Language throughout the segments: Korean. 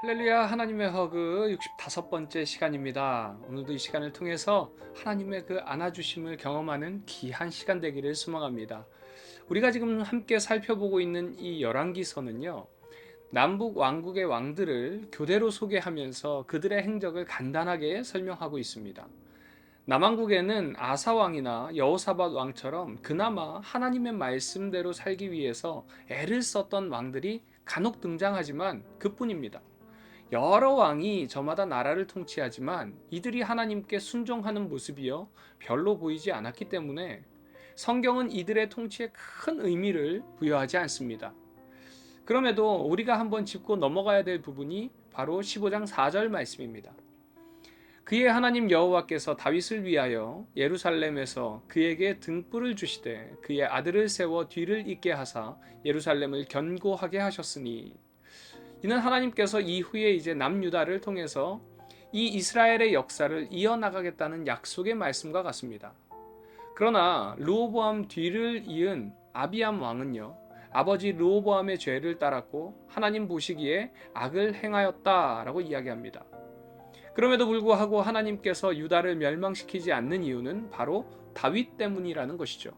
할렐루야. 하나님의 허그 65번째 시간입니다. 오늘도 이 시간을 통해서 하나님의 그 안아주심을 경험하는 귀한 시간 되기를 소망합니다. 우리가 지금 함께 살펴보고 있는 이 열왕기서는요, 남북 왕국의 왕들을 교대로 소개하면서 그들의 행적을 간단하게 설명하고 있습니다. 남왕국에는 아사 왕이나 여호사밧 왕처럼 그나마 하나님의 말씀대로 살기 위해서 애를 썼던 왕들이 간혹 등장하지만 그뿐입니다. 여러 왕이 저마다 나라를 통치하지만 이들이 하나님께 순종하는 모습이요 별로 보이지 않았기 때문에 성경은 이들의 통치에 큰 의미를 부여하지 않습니다. 그럼에도 우리가 한번 짚고 넘어가야 될 부분이 바로 15장 4절 말씀입니다. 그의 하나님 여호와께서 다윗을 위하여 예루살렘에서 그에게 등불을 주시되 그의 아들을 세워 뒤를 잇게 하사 예루살렘을 견고하게 하셨으니, 이는 하나님께서 이후에 이제 남유다를 통해서 이 이스라엘의 역사를 이어나가겠다는 약속의 말씀과 같습니다. 그러나 르호보암 뒤를 이은 아비암 왕은요, 아버지 르호보암의 죄를 따랐고 하나님 보시기에 악을 행하였다라고 이야기합니다. 그럼에도 불구하고 하나님께서 유다를 멸망시키지 않는 이유는 바로 다윗 때문이라는 것이죠.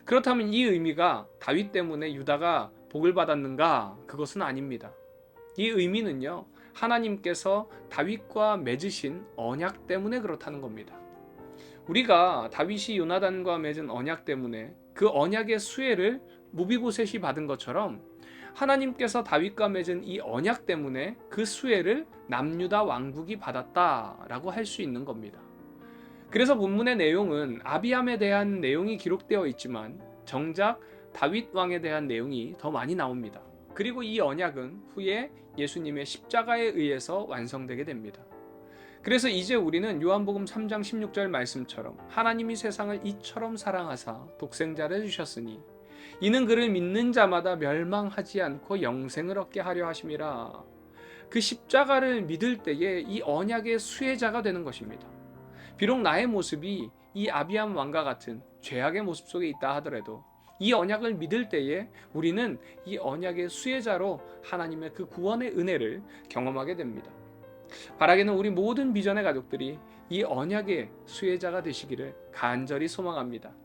그렇다면 이 의미가 다윗 때문에 유다가 복을 받았는가? 그것은 아닙니다. 이 의미는요, 하나님께서 다윗과 맺으신 언약 때문에 그렇다는 겁니다. 우리가 다윗이 요나단과 맺은 언약 때문에 그 언약의 수혜를 무비보셋이 받은 것처럼 하나님께서 다윗과 맺은 이 언약 때문에 그 수혜를 남유다 왕국이 받았다라고 할 수 있는 겁니다. 그래서 본문의 내용은 아비암에 대한 내용이 기록되어 있지만 정작 다윗 왕에 대한 내용이 더 많이 나옵니다. 그리고 이 언약은 후에 예수님의 십자가에 의해서 완성되게 됩니다. 그래서 이제 우리는 요한복음 3장 16절 말씀처럼 하나님이 세상을 이처럼 사랑하사 독생자를 주셨으니 이는 그를 믿는 자마다 멸망하지 않고 영생을 얻게 하려 하심이라. 그 십자가를 믿을 때에 이 언약의 수혜자가 되는 것입니다. 비록 나의 모습이 이 아비암 왕과 같은 죄악의 모습 속에 있다 하더라도 이 언약을 믿을 때에 우리는 이 언약의 수혜자로 하나님의 그 구원의 은혜를 경험하게 됩니다. 바라기는 우리 모든 비전의 가족들이 이 언약의 수혜자가 되시기를 간절히 소망합니다.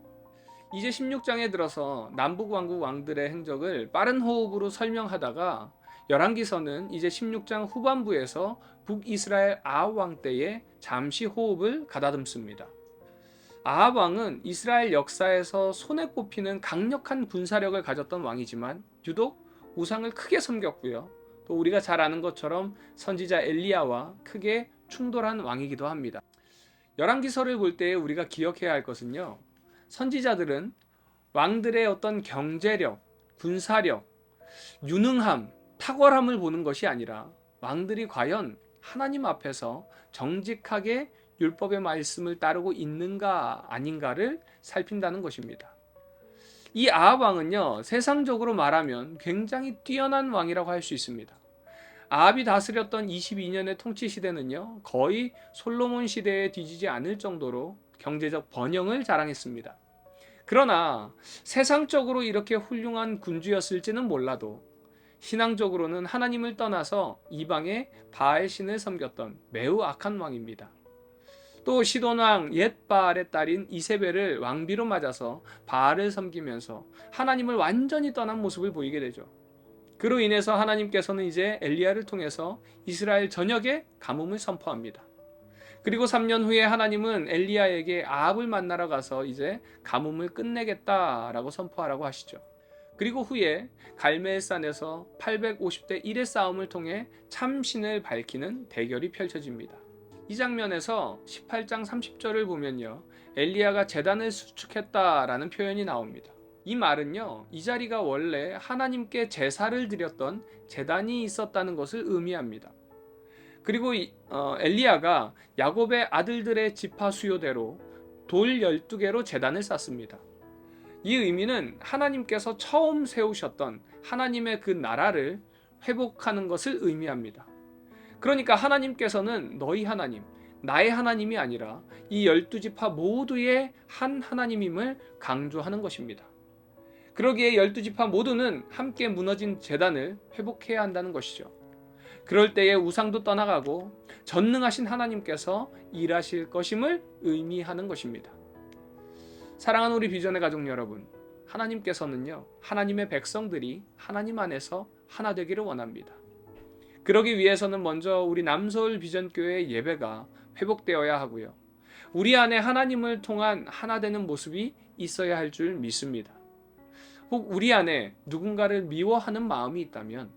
이제 16장에 들어서 남북왕국 왕들의 행적을 빠른 호흡으로 설명하다가 열왕기서는 이제 16장 후반부에서 북이스라엘 아합 왕 때에 잠시 호흡을 가다듬습니다. 아합 왕은 이스라엘 역사에서 손에 꼽히는 강력한 군사력을 가졌던 왕이지만 유독 우상을 크게 섬겼고요. 또 우리가 잘 아는 것처럼 선지자 엘리야와 크게 충돌한 왕이기도 합니다. 열왕기서를 볼 때 우리가 기억해야 할 것은요, 선지자들은 왕들의 어떤 경제력, 군사력, 유능함, 탁월함을 보는 것이 아니라 왕들이 과연 하나님 앞에서 정직하게 율법의 말씀을 따르고 있는가 아닌가를 살핀다는 것입니다. 이 아합 왕은요, 세상적으로 말하면 굉장히 뛰어난 왕이라고 할 수 있습니다. 아합이 다스렸던 22년의 통치 시대는요, 거의 솔로몬 시대에 뒤지지 않을 정도로 경제적 번영을 자랑했습니다. 그러나 세상적으로 이렇게 훌륭한 군주였을지는 몰라도 신앙적으로는 하나님을 떠나서 이방의 바알 신을 섬겼던 매우 악한 왕입니다. 또 시돈왕 옛 바알의 딸인 이세벨을 왕비로 맞아서 바알을 섬기면서 하나님을 완전히 떠난 모습을 보이게 되죠. 그로 인해서 하나님께서는 이제 엘리야를 통해서 이스라엘 전역에 가뭄을 선포합니다. 그리고 3년 후에 하나님은 엘리야에게 아합을 만나러 가서 이제 가뭄을 끝내겠다라고 선포하라고 하시죠. 그리고 후에 갈멜산에서 850대 1의 싸움을 통해 참신을 밝히는 대결이 펼쳐집니다. 이 장면에서 18장 30절을 보면요, 엘리야가 제단을 수축했다라는 표현이 나옵니다. 이 말은요, 이 자리가 원래 하나님께 제사를 드렸던 제단이 있었다는 것을 의미합니다. 그리고 엘리야가 야곱의 아들들의 지파 수요대로 돌 12개로 제단을 쌓습니다. 이 의미는 하나님께서 처음 세우셨던 하나님의 그 나라를 회복하는 것을 의미합니다. 그러니까 하나님께서는 너희 하나님, 나의 하나님이 아니라 이 12지파 모두의 한 하나님임을 강조하는 것입니다. 그러기에 12지파 모두는 함께 무너진 제단을 회복해야 한다는 것이죠. 그럴 때에 우상도 떠나가고 전능하신 하나님께서 일하실 것임을 의미하는 것입니다. 사랑하는 우리 비전의 가족 여러분, 하나님께서는요, 하나님의 백성들이 하나님 안에서 하나 되기를 원합니다. 그러기 위해서는 먼저 우리 남서울 비전교회의 예배가 회복되어야 하고요. 우리 안에 하나님을 통한 하나 되는 모습이 있어야 할 줄 믿습니다. 혹 우리 안에 누군가를 미워하는 마음이 있다면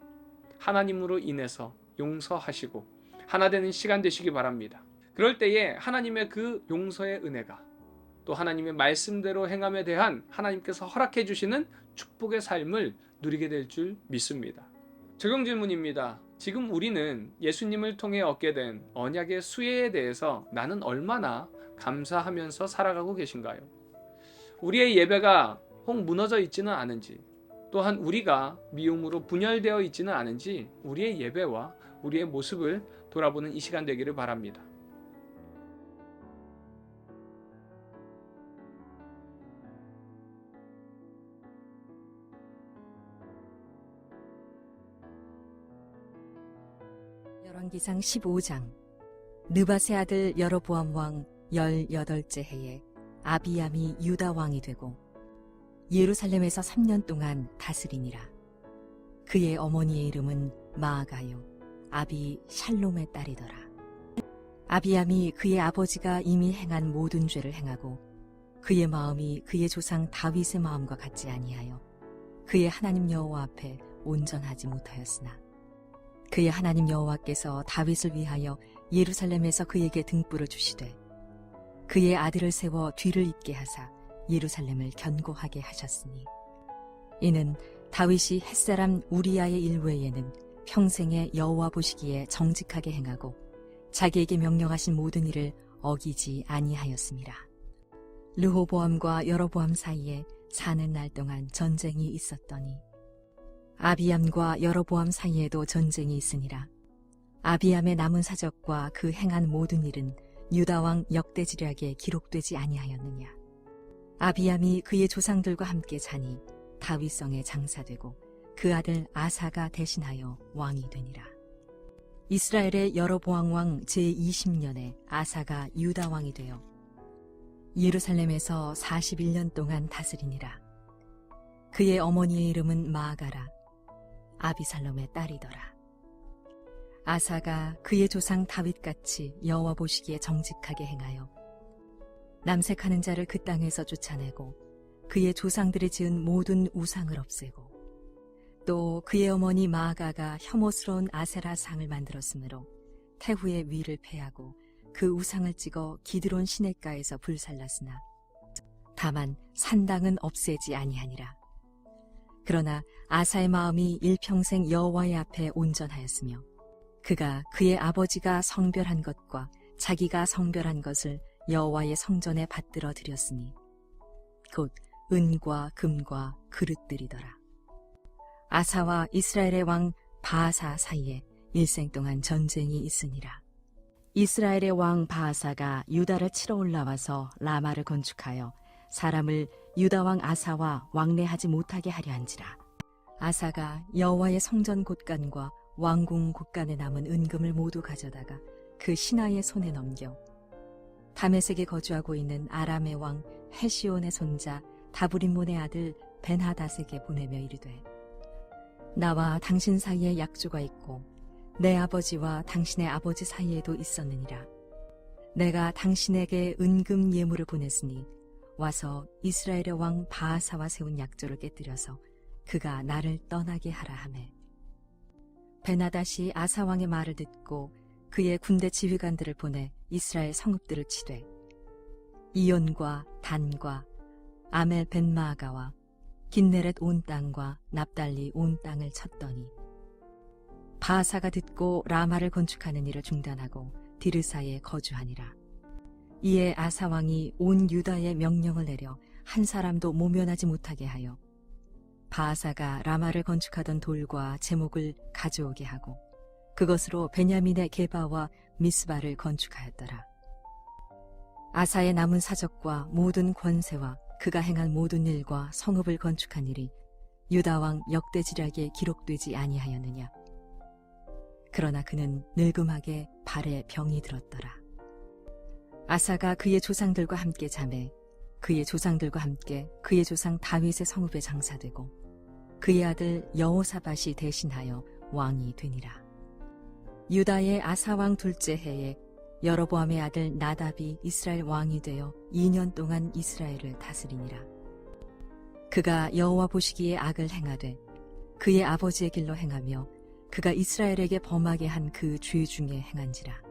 하나님으로 인해서 용서하시고 하나 되는 시간 되시기 바랍니다. 그럴 때에 하나님의 그 용서의 은혜가 또 하나님의 말씀대로 행함에 대한 하나님께서 허락해 주시는 축복의 삶을 누리게 될 줄 믿습니다. 적용 질문입니다. 지금 우리는 예수님을 통해 얻게 된 언약의 수혜에 대해서 나는 얼마나 감사하면서 살아가고 계신가요? 우리의 예배가 혹 무너져 있지는 않은지, 또한 우리가 미움으로 분열되어 있지는 않은지 우리의 예배와 우리의 모습을 돌아보는 이 시간 되기를 바랍니다. 열왕기상 15장. 느밧의 아들 여로보암 왕 18째 해에 아비암이 유다 왕이 되고 예루살렘에서 3년 동안 다스리니라. 그의 어머니의 이름은 마아가요 아비 샬롬의 딸이더라. 아비암이 그의 아버지가 이미 행한 모든 죄를 행하고 그의 마음이 그의 조상 다윗의 마음과 같지 아니하여 그의 하나님 여호와 앞에 온전하지 못하였으나 그의 하나님 여호와께서 다윗을 위하여 예루살렘에서 그에게 등불을 주시되 그의 아들을 세워 뒤를 잇게 하사 예루살렘을 견고하게 하셨으니 이는 다윗이 햇사람 우리아의 일 외에는 평생에 여호와 보시기에 정직하게 행하고 자기에게 명령하신 모든 일을 어기지 아니하였습니다. 르호보암과 여로보암 사이에 사는 날 동안 전쟁이 있었더니 아비암과 여로보암 사이에도 전쟁이 있으니라. 아비암의 남은 사적과 그 행한 모든 일은 유다왕 역대지략에 기록되지 아니하였느냐. 아비암이 그의 조상들과 함께 자니 다윗성에 장사되고 그 아들 아사가 대신하여 왕이 되니라. 이스라엘의 여로보암 왕 제20년에 아사가 유다 왕이 되어 예루살렘에서 41년 동안 다스리니라. 그의 어머니의 이름은 마아가라 아비살롬의 딸이더라. 아사가 그의 조상 다윗같이 여호와 보시기에 정직하게 행하여 남색하는 자를 그 땅에서 쫓아내고 그의 조상들이 지은 모든 우상을 없애고 또 그의 어머니 마아가가 혐오스러운 아세라 상을 만들었으므로 태후의 위를 패하고 그 우상을 찍어 기드론 시냇가에서 불살랐으나 다만 산당은 없애지 아니하니라. 그러나 아사의 마음이 일평생 여호와의 앞에 온전하였으며 그가 그의 아버지가 성별한 것과 자기가 성별한 것을 여호와의 성전에 받들어 드렸으니 곧 은과 금과 그릇들이더라. 아사와 이스라엘의 왕 바아사 사이에 일생 동안 전쟁이 있으니라. 이스라엘의 왕 바아사가 유다를 치러 올라와서 라마를 건축하여 사람을 유다 왕 아사와 왕래하지 못하게 하려 한지라. 아사가 여호와의 성전 곳간과 왕궁 곳간에 남은 은금을 모두 가져다가 그 신하의 손에 넘겨 다메섹에 거주하고 있는 아람의 왕 헤시온의 손자 다브림몬의 아들 벤하닷에게 보내며 이르되 나와 당신 사이에 약조가 있고 내 아버지와 당신의 아버지 사이에도 있었느니라. 내가 당신에게 은금 예물을 보냈으니 와서 이스라엘의 왕 바아사와 세운 약조를 깨뜨려서 그가 나를 떠나게 하라 하매 벤하닷이 아사 왕의 말을 듣고 그의 군대 지휘관들을 보내 이스라엘 성읍들을 치되 이온과 단과 아멜 벤마아가와 긴네렛 온 땅과 납달리 온 땅을 쳤더니 바아사가 듣고 라마를 건축하는 일을 중단하고 디르사에 거주하니라. 이에 아사 왕이 온 유다에 명령을 내려 한 사람도 모면하지 못하게 하여 바아사가 라마를 건축하던 돌과 제목을 가져오게 하고 그것으로 베냐민의 게바와 미스바를 건축하였더라. 아사의 남은 사적과 모든 권세와 그가 행한 모든 일과 성읍을 건축한 일이 유다 왕 역대지략에 기록되지 아니하였느냐. 그러나 그는 늙음하게 발에 병이 들었더라. 아사가 그의 조상들과 함께 자매 그의 조상들과 함께 그의 조상 다윗의 성읍에 장사되고 그의 아들 여호사밧이 대신하여 왕이 되니라. 유다의 아사왕 둘째 해에 여로보암의 아들 나답이 이스라엘 왕이 되어 2년 동안 이스라엘을 다스리니라. 그가 여호와 보시기에 악을 행하되 그의 아버지의 길로 행하며 그가 이스라엘에게 범하게 한 그 죄 중에 행한지라.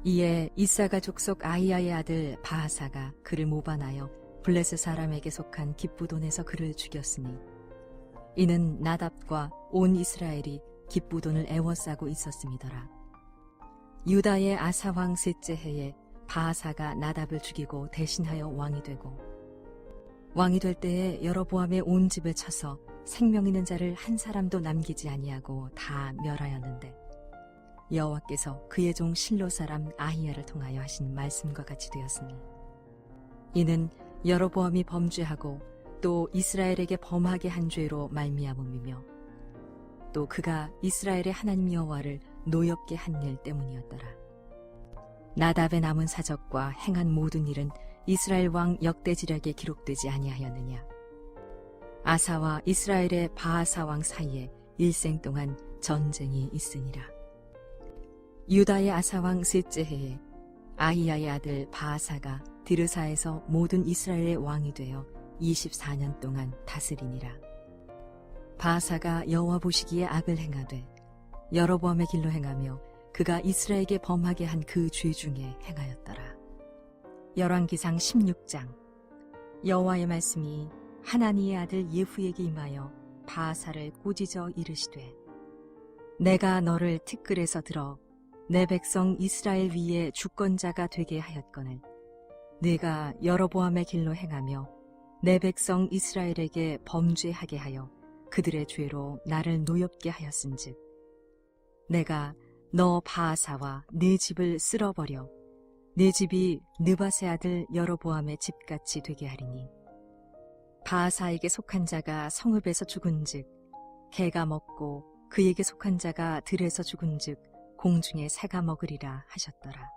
이에 이사가 족속 아히야의 아들 바하사가 그를 모반하여 블레셋 사람에게 속한 깁부돈에서 그를 죽였으니 이는 나답과 온 이스라엘이 깁부돈을 애워싸고 있었음이더라. 유다의 아사왕 셋째 해에 바하사가 나답을 죽이고 대신하여 왕이 되고 왕이 될 때에 여로보암의 온 집을 쳐서 생명 있는 자를 한 사람도 남기지 아니하고 다 멸하였는데 여호와께서 그의 종 실로 사람 아히야를 통하여 하신 말씀과 같이 되었으니 이는 여로보암이 범죄하고 또 이스라엘에게 범하게 한 죄로 말미암음이며 또 그가 이스라엘의 하나님 여호와를 노엽게 한 일 때문이었더라. 나답의 남은 사적과 행한 모든 일은 이스라엘 왕 역대지략에 기록되지 아니하였느냐. 아사와 이스라엘의 바하사 왕 사이에 일생 동안 전쟁이 있으니라. 유다의 아사 왕 셋째 해에 아히야의 아들 바하사가 디르사에서 모든 이스라엘의 왕이 되어 24년 동안 다스리니라. 바하사가 여호와 보시기에 악을 행하되 여로보암의 길로 행하며 그가 이스라엘에게 범하게 한 그 죄 중에 행하였더라. 열왕기상 16장. 여호와의 말씀이 하나니의 아들 예후에게 임하여 바하사를 꾸짖어 이르시되 내가 너를 티끌에서 들어 내 백성 이스라엘 위에 주권자가 되게 하였거늘 네가 여로보암의 길로 행하며 내 백성 이스라엘에게 범죄하게 하여 그들의 죄로 나를 노엽게 하였은즉 내가 너 바하사와 네 집을 쓸어버려 네 집이 느바세 아들 여로보암의 집같이 되게 하리니 바하사에게 속한 자가 성읍에서 죽은즉 개가 먹고 그에게 속한 자가 들에서 죽은즉 공중에 새가 먹으리라 하셨더라.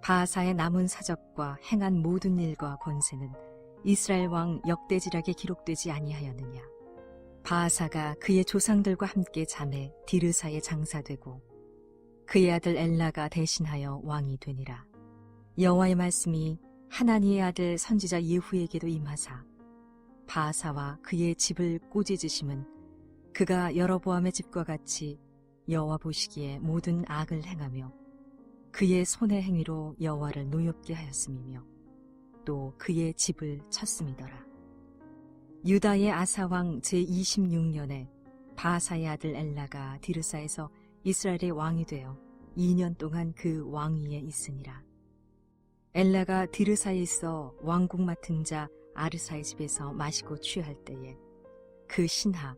바하사의 남은 사적과 행한 모든 일과 권세는 이스라엘 왕 역대지략에 기록되지 아니하였느냐. 바하사가 그의 조상들과 함께 잠에 디르사에 장사되고 그의 아들 엘라가 대신하여 왕이 되니라. 여호와의 말씀이 하나니의 아들 선지자 예후에게도 임하사 바하사와 그의 집을 꾸짖으심은 그가 여로보암의 집과 같이 여호와 보시기에 모든 악을 행하며 그의 손의 행위로 여호와를 노엽게 하였음이며 또 그의 집을 쳤음이더라. 유다의 아사왕 제26년에 바하사의 아들 엘라가 디르사에서 이스라엘의 왕이 되어 2년 동안 그 왕위에 있으니라. 엘라가 디르사에 있어 왕국 맡은 자 아르사의 집에서 마시고 취할 때에 그 신하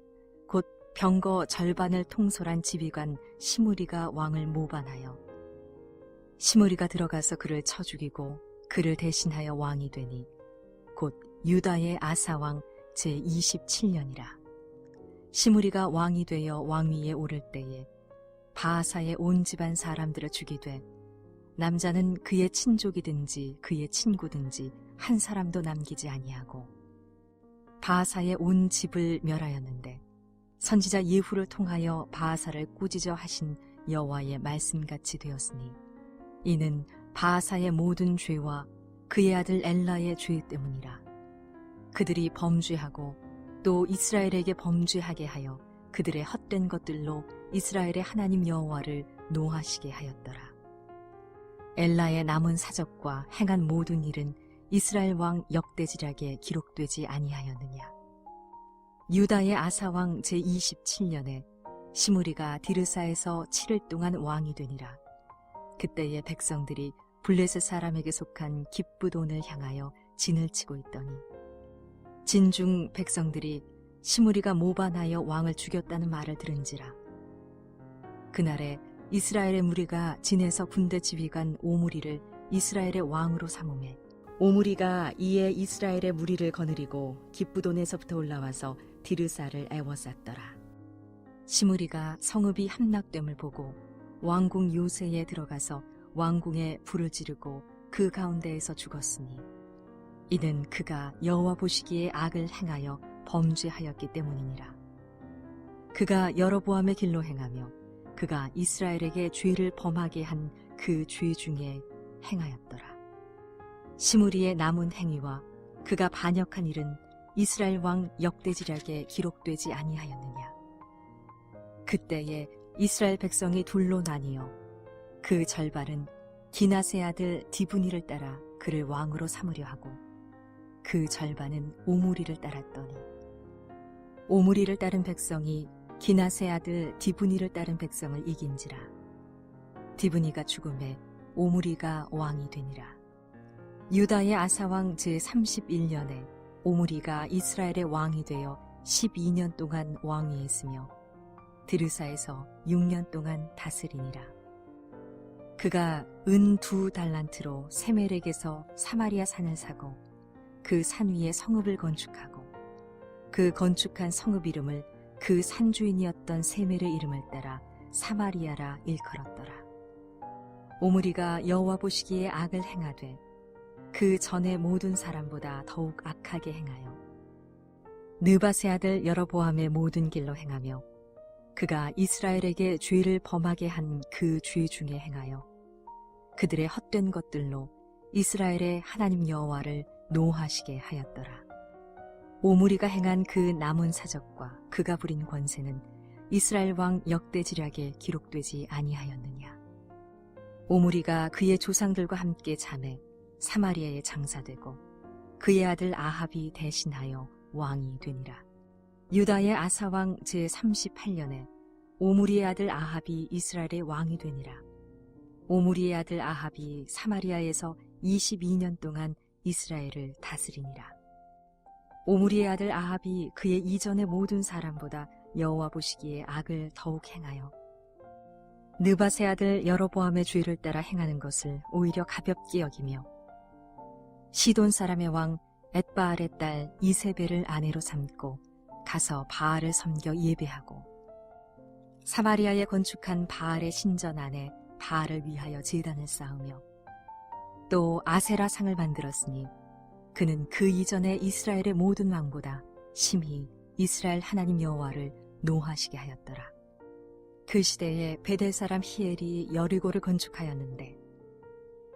곧 병거 절반을 통솔한 지휘관 시므리가 왕을 모반하여 시므리가 들어가서 그를 쳐 죽이고 그를 대신하여 왕이 되니 곧 유다의 아사왕 제27년이라. 시므리가 왕이 되어 왕위에 오를 때에 바하사의 온 집안 사람들을 죽이되 남자는 그의 친족이든지 그의 친구든지 한 사람도 남기지 아니하고 바하사의 온 집을 멸하였는데 선지자 예후를 통하여 바하사를 꾸짖어 하신 여호와의 말씀같이 되었으니 이는 바하사의 모든 죄와 그의 아들 엘라의 죄 때문이라. 그들이 범죄하고 또 이스라엘에게 범죄하게 하여 그들의 헛된 것들로 이스라엘의 하나님 여호와를 노하시게 하였더라. 엘라의 남은 사적과 행한 모든 일은 이스라엘 왕 역대지략에 기록되지 아니하였느냐. 유다의 아사왕 제27년에 시므리가 디르사에서 7일 동안 왕이 되니라. 그때의 백성들이 블레셋 사람에게 속한 깁부돈을 향하여 진을 치고 있더니 진중 백성들이 시므리가 모반하여 왕을 죽였다는 말을 들은지라. 그날에 이스라엘의 무리가 진에서 군대 지휘관 오므리를 이스라엘의 왕으로 삼음해 오므리가 이에 이스라엘의 무리를 거느리고 깁부돈에서부터 올라와서 디르사를 애워쌌더라. 시므리가 성읍이 함락됨을 보고 왕궁 요새에 들어가서 왕궁에 불을 지르고 그 가운데에서 죽었으니 이는 그가 여호와 보시기에 악을 행하여 범죄하였기 때문이니라. 그가 여로보암의 길로 행하며 그가 이스라엘에게 죄를 범하게 한 그 죄 중에 행하였더라. 시므리의 남은 행위와 그가 반역한 일은 이스라엘 왕 역대지략에 기록되지 아니하였느냐. 그때에 이스라엘 백성이 둘로 나뉘어 그 절반은 기나세 아들 디브니를 따라 그를 왕으로 삼으려 하고 그 절반은 오므리를 따랐더니 오므리를 따른 백성이 기나세 아들 디브니를 따른 백성을 이긴지라. 디브니가 죽음에 오므리가 왕이 되니라. 유다의 아사왕 제31년에 오므리가 이스라엘의 왕이 되어 12년 동안 왕위했으며 드르사에서 6년 동안 다스리니라. 그가 은 2달란트로 세멜에게서 사마리아 산을 사고 그 산 위에 성읍을 건축하고 그 건축한 성읍 이름을 그 산주인이었던 세멜의 이름을 따라 사마리아라 일컬었더라. 오므리가 여호와 보시기에 악을 행하되 그 전에 모든 사람보다 더욱 악하게 행하여 느밧의 아들 여로보암의 모든 길로 행하며 그가 이스라엘에게 죄를 범하게 한 그 죄 중에 행하여 그들의 헛된 것들로 이스라엘의 하나님 여호와를 노하시게 하였더라. 오므리가 행한 그 남은 사적과 그가 부린 권세는 이스라엘 왕 역대지략에 기록되지 아니하였느냐. 오므리가 그의 조상들과 함께 잠에 사마리아에 장사되고 그의 아들 아합이 대신하여 왕이 되니라. 유다의 아사왕 제38년에 오므리의 아들 아합이 이스라엘의 왕이 되니라. 오므리의 아들 아합이 사마리아에서 22년 동안 이스라엘을 다스리니라. 오므리의 아들 아합이 그의 이전의 모든 사람보다 여호와 보시기에 악을 더욱 행하여 느밧의 아들 여로보암의 죄를 따라 행하는 것을 오히려 가볍게 여기며 시돈 사람의 왕 엣바알의 딸 이세벨을 아내로 삼고 가서 바알을 섬겨 예배하고 사마리아에 건축한 바알의 신전 안에 바알을 위하여 제단을 쌓으며 또 아세라 상을 만들었으니 그는 그 이전에 이스라엘의 모든 왕보다 심히 이스라엘 하나님 여호와를 노하시게 하였더라. 그 시대에 베델 사람 히엘이 여리고를 건축하였는데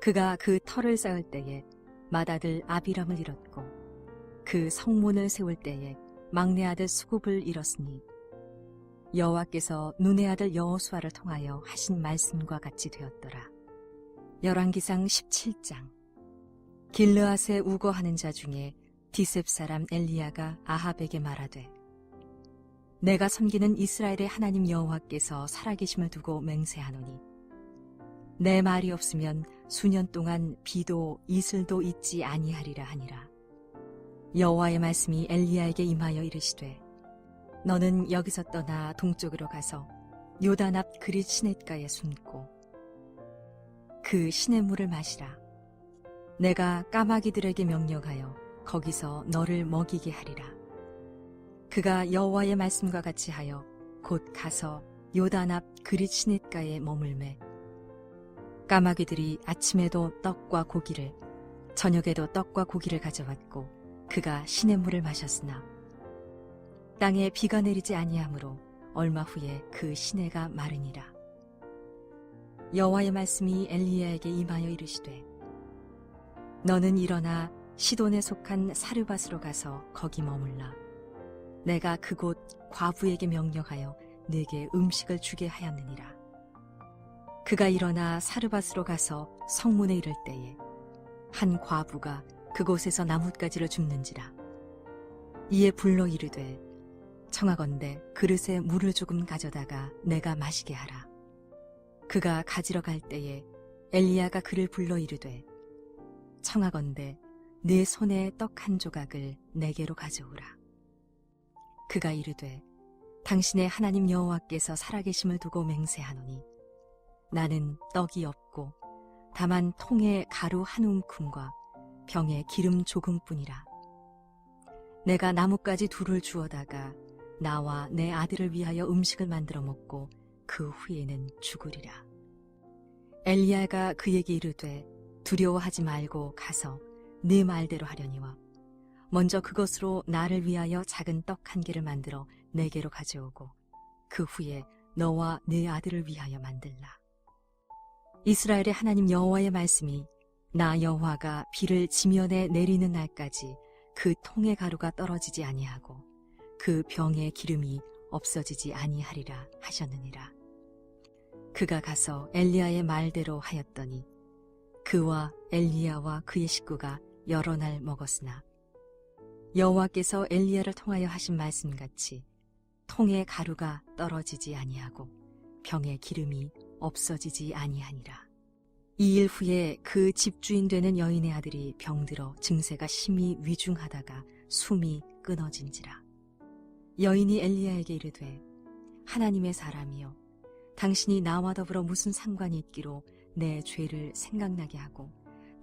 그가 그 터를 쌓을 때에 맏아들 아비람을 잃었고 그 성문을 세울 때에 막내 아들 수굽을 잃었으니 여호와께서 눈의 아들 여호수아를 통하여 하신 말씀과 같이 되었더라. 열왕기상 17장. 길르앗에 우거하는 자 중에 디셉 사람 엘리야가 아합에게 말하되 내가 섬기는 이스라엘의 하나님 여호와께서 살아계심을 두고 맹세하노니 내 말이 없으면 수년 동안 비도 이슬도 있지 아니하리라 하니라. 여호와의 말씀이 엘리야에게 임하여 이르시되 너는 여기서 떠나 동쪽으로 가서 요단 앞 그릿 시냇가에 숨고 그 시냇물을 마시라. 내가 까마귀들에게 명령하여 거기서 너를 먹이게 하리라. 그가 여호와의 말씀과 같이 하여 곧 가서 요단 앞 그릿 시냇가에 머물매 까마귀들이 아침에도 떡과 고기를 저녁에도 떡과 고기를 가져왔고 그가 시냇물을 마셨으나 땅에 비가 내리지 아니하므로 얼마 후에 그 시내가 마르니라. 여호와의 말씀이 엘리야에게 임하여 이르시되 너는 일어나 시돈에 속한 사르밧으로 가서 거기 머물라. 내가 그곳 과부에게 명령하여 네게 음식을 주게 하였느니라. 그가 일어나 사르밧으로 가서 성문에 이를 때에 한 과부가 그곳에서 나뭇가지를 줍는지라. 이에 불러 이르되 청하건대 그릇에 물을 조금 가져다가 내가 마시게 하라. 그가 가지러 갈 때에 엘리야가 그를 불러 이르되 청하건대 네 손에 떡 한 조각을 내게로 가져오라. 그가 이르되 당신의 하나님 여호와께서 살아계심을 두고 맹세하노니 나는 떡이 없고 다만 통에 가루 한 움큼과 병에 기름 조금뿐이라. 내가 나뭇가지 둘을 주어다가 나와 내 아들을 위하여 음식을 만들어 먹고 그 후에는 죽으리라. 엘리야가 그에게 이르되 두려워하지 말고 가서 네 말대로 하려니와 먼저 그것으로 나를 위하여 작은 떡 한 개를 만들어 내게로 가져오고 그 후에 너와 네 아들을 위하여 만들라. 이스라엘의 하나님 여호와의 말씀이 나 여호와가 비를 지면에 내리는 날까지 그 통의 가루가 떨어지지 아니하고 그 병의 기름이 없어지지 아니하리라 하셨느니라. 그가 가서 엘리야의 말대로 하였더니 그와 엘리야와 그의 식구가 여러 날 먹었으나 여호와께서 엘리야를 통하여 하신 말씀같이 통의 가루가 떨어지지 아니하고 병의 기름이 없어지지 아니하니라. 2일 후에 그 집주인 되는 여인의 아들이 병들어 증세가 심히 위중하다가 숨이 끊어진지라. 여인이 엘리야에게 이르되 하나님의 사람이여 당신이 나와 더불어 무슨 상관이 있기로 내 죄를 생각나게 하고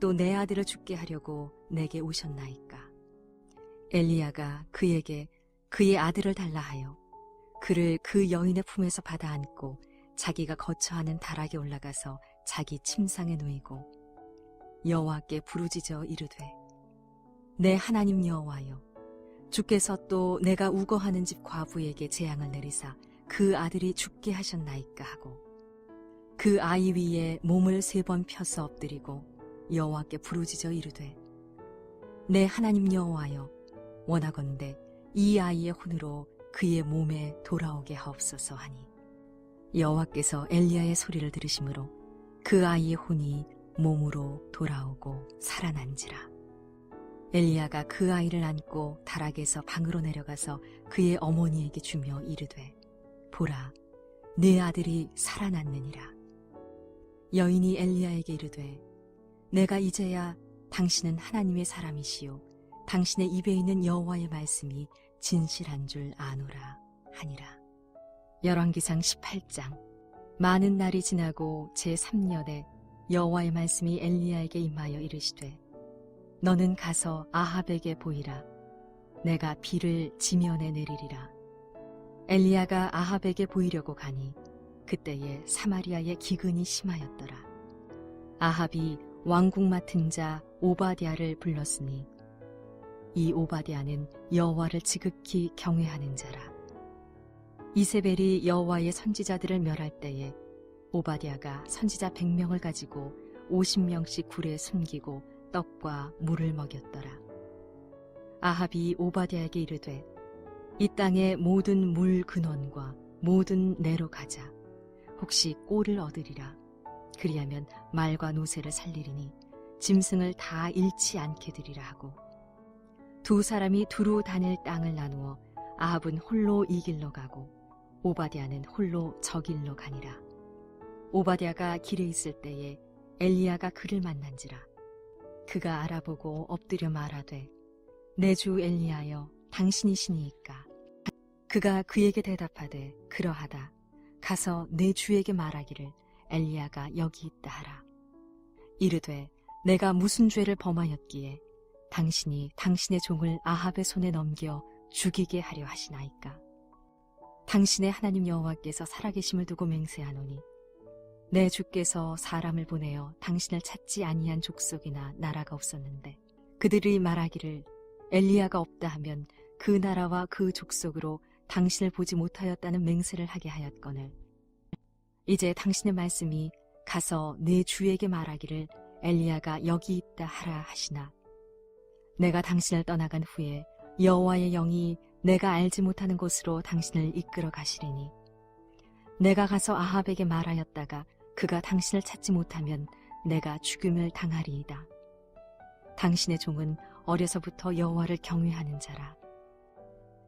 또 내 아들을 죽게 하려고 내게 오셨나이까. 엘리야가 그에게 그의 아들을 달라 하여 그를 그 여인의 품에서 받아 안고 자기가 거처하는 다락에 올라가서 자기 침상에 누이고 여호와께 부르짖어 이르되 내 하나님 여호와여 주께서 또 내가 우거하는 집 과부에게 재앙을 내리사 그 아들이 죽게 하셨나이까 하고 그 아이 위에 몸을 3번 펴서 엎드리고 여호와께 부르짖어 이르되 내 하나님 여호와여 원하건대 이 아이의 혼으로 그의 몸에 돌아오게 하옵소서 하니 여호와께서 엘리야의 소리를 들으심으로 그 아이의 혼이 몸으로 돌아오고 살아난지라. 엘리야가 그 아이를 안고 다락에서 방으로 내려가서 그의 어머니에게 주며 이르되 보라 네 아들이 살아났느니라. 여인이 엘리야에게 이르되 내가 이제야 당신은 하나님의 사람이시요 당신의 입에 있는 여호와의 말씀이 진실한 줄 아노라 하니라. 열왕기상 18장. 많은 날이 지나고 제3년에 여호와의 말씀이 엘리야에게 임하여 이르시되 너는 가서 아합에게 보이라. 내가 비를 지면에 내리리라. 엘리야가 아합에게 보이려고 가니 그때에 사마리아의 기근이 심하였더라. 아합이 왕궁 맡은 자 오바댜를 불렀으니 이 오바댜는 여호와를 지극히 경외하는 자라. 이세벨이 여호와의 선지자들을 멸할 때에 오바댜가 선지자 100명을 가지고 50명씩 굴에 숨기고 떡과 물을 먹였더라. 아합이 오바댜에게 이르되 이 땅의 모든 물 근원과 모든 내로 가자. 혹시 꼴을 얻으리라. 그리하면 말과 노새를 살리리니 짐승을 다 잃지 않게 되리라 하고 두 사람이 두루 다닐 땅을 나누어 아합은 홀로 이 길로 가고 오바댜는 홀로 저 길로 가니라. 오바댜가 길에 있을 때에 엘리야가 그를 만난지라. 그가 알아보고 엎드려 말하되 내 주 엘리야여 당신이시니이까. 그가 그에게 대답하되 그러하다. 가서 내 주에게 말하기를 엘리야가 여기 있다 하라. 이르되 내가 무슨 죄를 범하였기에 당신이 당신의 종을 아합의 손에 넘겨 죽이게 하려 하시나이까. 당신의 하나님 여호와께서 살아계심을 두고 맹세하노니 내 주께서 사람을 보내어 당신을 찾지 아니한 족속이나 나라가 없었는데 그들이 말하기를 엘리야가 없다 하면 그 나라와 그 족속으로 당신을 보지 못하였다는 맹세를 하게 하였거늘 이제 당신의 말씀이 가서 내 주에게 말하기를 엘리야가 여기 있다 하라 하시나 내가 당신을 떠나간 후에 여호와의 영이 내가 알지 못하는 곳으로 당신을 이끌어 가시리니 내가 가서 아합에게 말하였다가 그가 당신을 찾지 못하면 내가 죽음을 당하리이다. 당신의 종은 어려서부터 여호와를 경외하는 자라.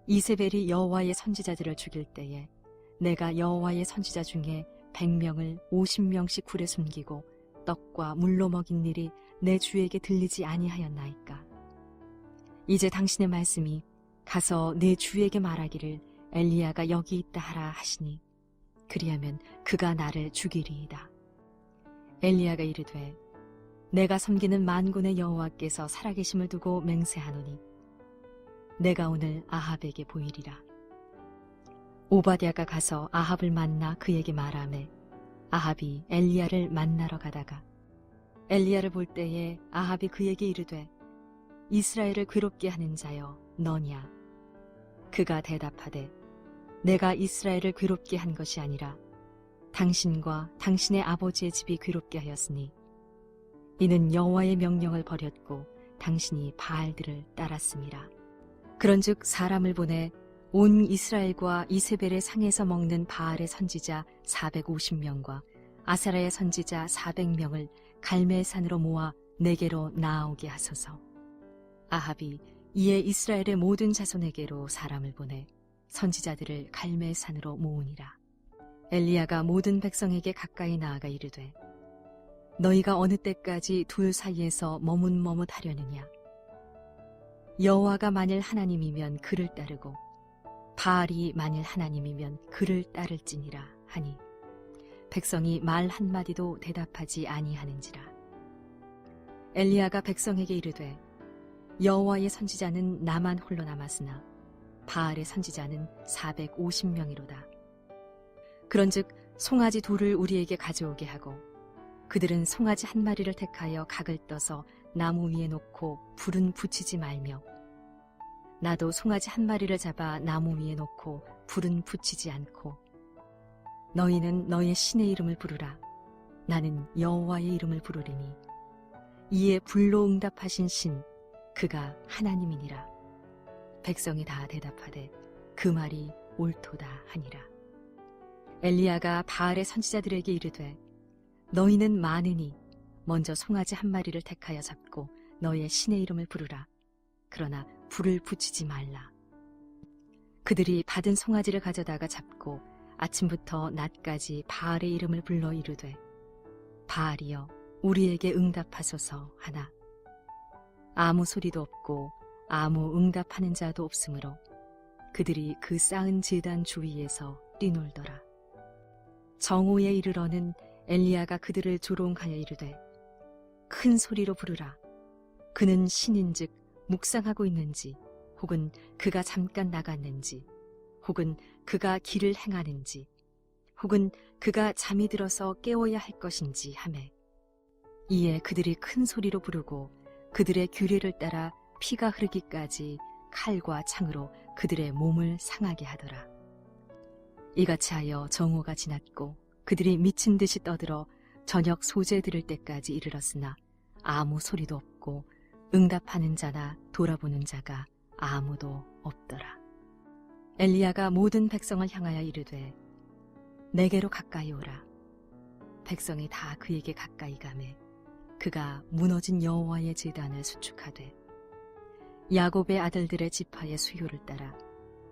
이세벨이 여호와의 선지자들을 죽일 때에 내가 여호와의 선지자 중에 100명을 50명씩 굴에 숨기고 떡과 물로 먹인 일이 내 주에게 들리지 아니하였나이까. 이제 당신의 말씀이 가서 내 주에게 말하기를 엘리야가 여기 있다 하라 하시니 그리하면 그가 나를 죽이리이다. 엘리야가 이르되 내가 섬기는 만군의 여호와께서 살아계심을 두고 맹세하노니 내가 오늘 아합에게 보이리라. 오바댜가 가서 아합을 만나 그에게 말하매 아합이 엘리야를 만나러 가다가 엘리야를 볼 때에 아합이 그에게 이르되 이스라엘을 괴롭게 하는 자여 너냐? 그가 대답하되 내가 이스라엘을 괴롭게 한 것이 아니라 당신과 당신의 아버지의 집이 괴롭게 하였으니 이는 여호와의 명령을 버렸고 당신이 바알들을 따랐음이라. 그런즉 사람을 보내 온 이스라엘과 이세벨의 상에서 먹는 바알의 선지자 450명과 아사라의 선지자 400명을 갈멜 산으로 모아 내게로 나아오게 하소서. 아합이 이에 이스라엘의 모든 자손에게로 사람을 보내 선지자들을 갈멜 산으로 모으니라. 엘리야가 모든 백성에게 가까이 나아가 이르되 너희가 어느 때까지 둘 사이에서 머뭇머뭇하려느냐? 여호와가 만일 하나님이면 그를 따르고 바알이 만일 하나님이면 그를 따를지니라 하니 백성이 말 한마디도 대답하지 아니하는지라. 엘리야가 백성에게 이르되 여호와의 선지자는 나만 홀로 남았으나 바알의 선지자는 450명이로다. 그런즉 송아지 둘을 우리에게 가져오게 하고 그들은 송아지 한 마리를 택하여 각을 떠서 나무 위에 놓고 불은 붙이지 말며 나도 송아지 한 마리를 잡아 나무 위에 놓고 불은 붙이지 않고 너희는 너의 신의 이름을 부르라. 나는 여호와의 이름을 부르리니 이에 불로 응답하신 신 그가 하나님이니라. 백성이 다 대답하되 그 말이 옳도다 하니라. 엘리야가 바알의 선지자들에게 이르되 너희는 많으니 먼저 송아지 한 마리를 택하여 잡고 너의 신의 이름을 부르라. 그러나 불을 붙이지 말라. 그들이 받은 송아지를 가져다가 잡고 아침부터 낮까지 바알의 이름을 불러 이르되 바알이여 우리에게 응답하소서 하나 아무 소리도 없고 아무 응답하는 자도 없으므로 그들이 그 쌓은 제단 주위에서 뛰놀더라. 정오에 이르러는 엘리야가 그들을 조롱하여 이르되 큰 소리로 부르라. 그는 신인즉 묵상하고 있는지 혹은 그가 잠깐 나갔는지 혹은 그가 길을 행하는지 혹은 그가 잠이 들어서 깨워야 할 것인지 하매 이에 그들이 큰 소리로 부르고 그들의 규례를 따라 피가 흐르기까지 칼과 창으로 그들의 몸을 상하게 하더라. 이같이 하여 정오가 지났고 그들이 미친 듯이 떠들어 저녁 소재 들을 때까지 이르렀으나 아무 소리도 없고 응답하는 자나 돌아보는 자가 아무도 없더라. 엘리야가 모든 백성을 향하여 이르되 내게로 가까이 오라. 백성이 다 그에게 가까이 가매 그가 무너진 여호와의 제단을 수축하되 야곱의 아들들의 지파의 수요를 따라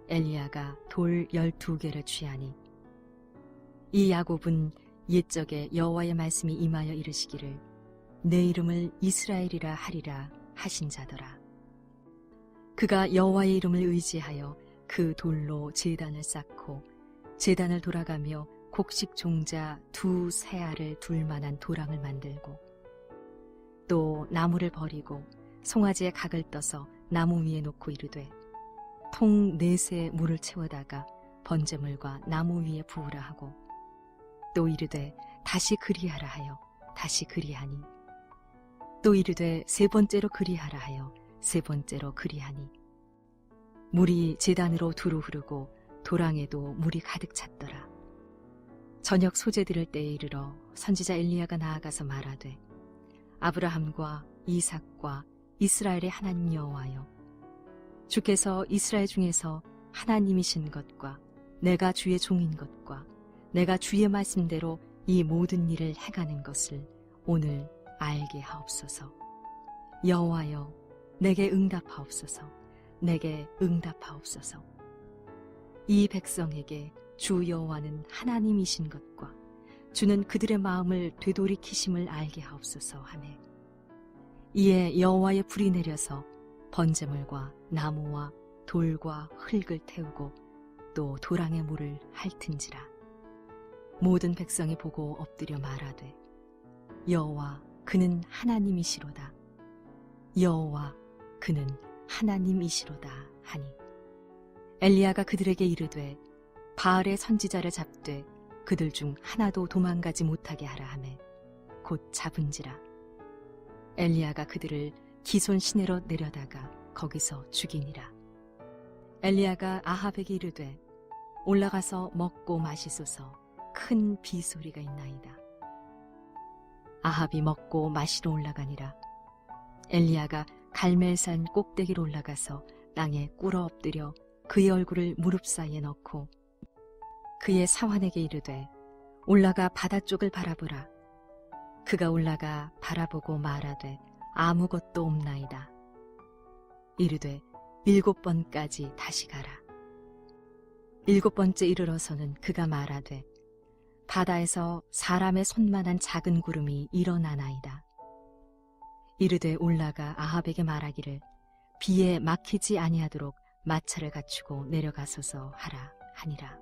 엘리야가 돌 12개를 취하니 이 야곱은 옛적에 여호와의 말씀이 임하여 이르시기를 내 이름을 이스라엘이라 하리라 하신 자더라. 그가 여호와의 이름을 의지하여 그 돌로 제단을 쌓고 제단을 돌아가며 곡식 종자 2세알을 둘 만한 도랑을 만들고 또 나무를 버리고 송아지의 각을 떠서 나무 위에 놓고 이르되 통 4새 물을 채워다가 번제물과 나무 위에 부으라 하고 또 이르되 다시 그리하라 하여 다시 그리하니 또 이르되 3번째로 그리하라 하여 3번째로 그리하니 물이 제단으로 두루 흐르고 도랑에도 물이 가득 찼더라. 저녁 소재 들을 때에 이르러 선지자 엘리야가 나아가서 말하되 아브라함과 이삭과 이스라엘의 하나님 여호와여 주께서 이스라엘 중에서 하나님이신 것과 내가 주의 종인 것과 내가 주의 말씀대로 이 모든 일을 행하는 것을 오늘 알게 하옵소서. 여호와여 내게 응답하옵소서. 내게 응답하옵소서. 이 백성에게 주 여호와는 하나님이신 것과 주는 그들의 마음을 되돌이키심을 알게 하옵소서 하매 이에 여호와의 불이 내려서 번제물과 나무와 돌과 흙을 태우고 또 도랑의 물을 핥은지라. 모든 백성이 보고 엎드려 말하되 여호와 그는 하나님이시로다. 여호와 그는 하나님이시로다 하니 엘리야가 그들에게 이르되 바알의 선지자를 잡되 그들 중 하나도 도망가지 못하게 하라 하매 곧 잡은지라. 엘리야가 그들을 기손 시내로 내려다가 거기서 죽이니라. 엘리야가 아합에게 이르되 올라가서 먹고 마시소서. 큰 비소리가 있나이다. 아합이 먹고 마시러 올라가니라. 엘리야가 갈멜산 꼭대기로 올라가서 땅에 꿇어 엎드려 그의 얼굴을 무릎 사이에 넣고 그의 사환에게 이르되 올라가 바다 쪽을 바라보라. 그가 올라가 바라보고 말하되 아무것도 없나이다. 이르되 7번까지 다시 가라. 7번째 이르러서는 그가 말하되 바다에서 사람의 손만한 작은 구름이 일어나나이다. 이르되 올라가 아합에게 말하기를 비에 막히지 아니하도록 마차를 갖추고 내려가소서 하라 하니라.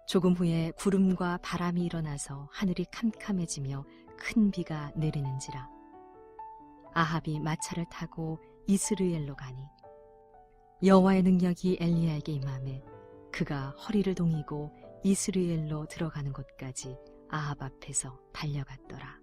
조금 후에 구름과 바람이 일어나서 하늘이 캄캄해지며 큰 비가 내리는지라. 아합이 마차를 타고 이스르엘로 가니 여호와의 능력이 엘리야에게 임하매 그가 허리를 동이고 이스르엘로 들어가는 곳까지 아합 앞에서 달려갔더라.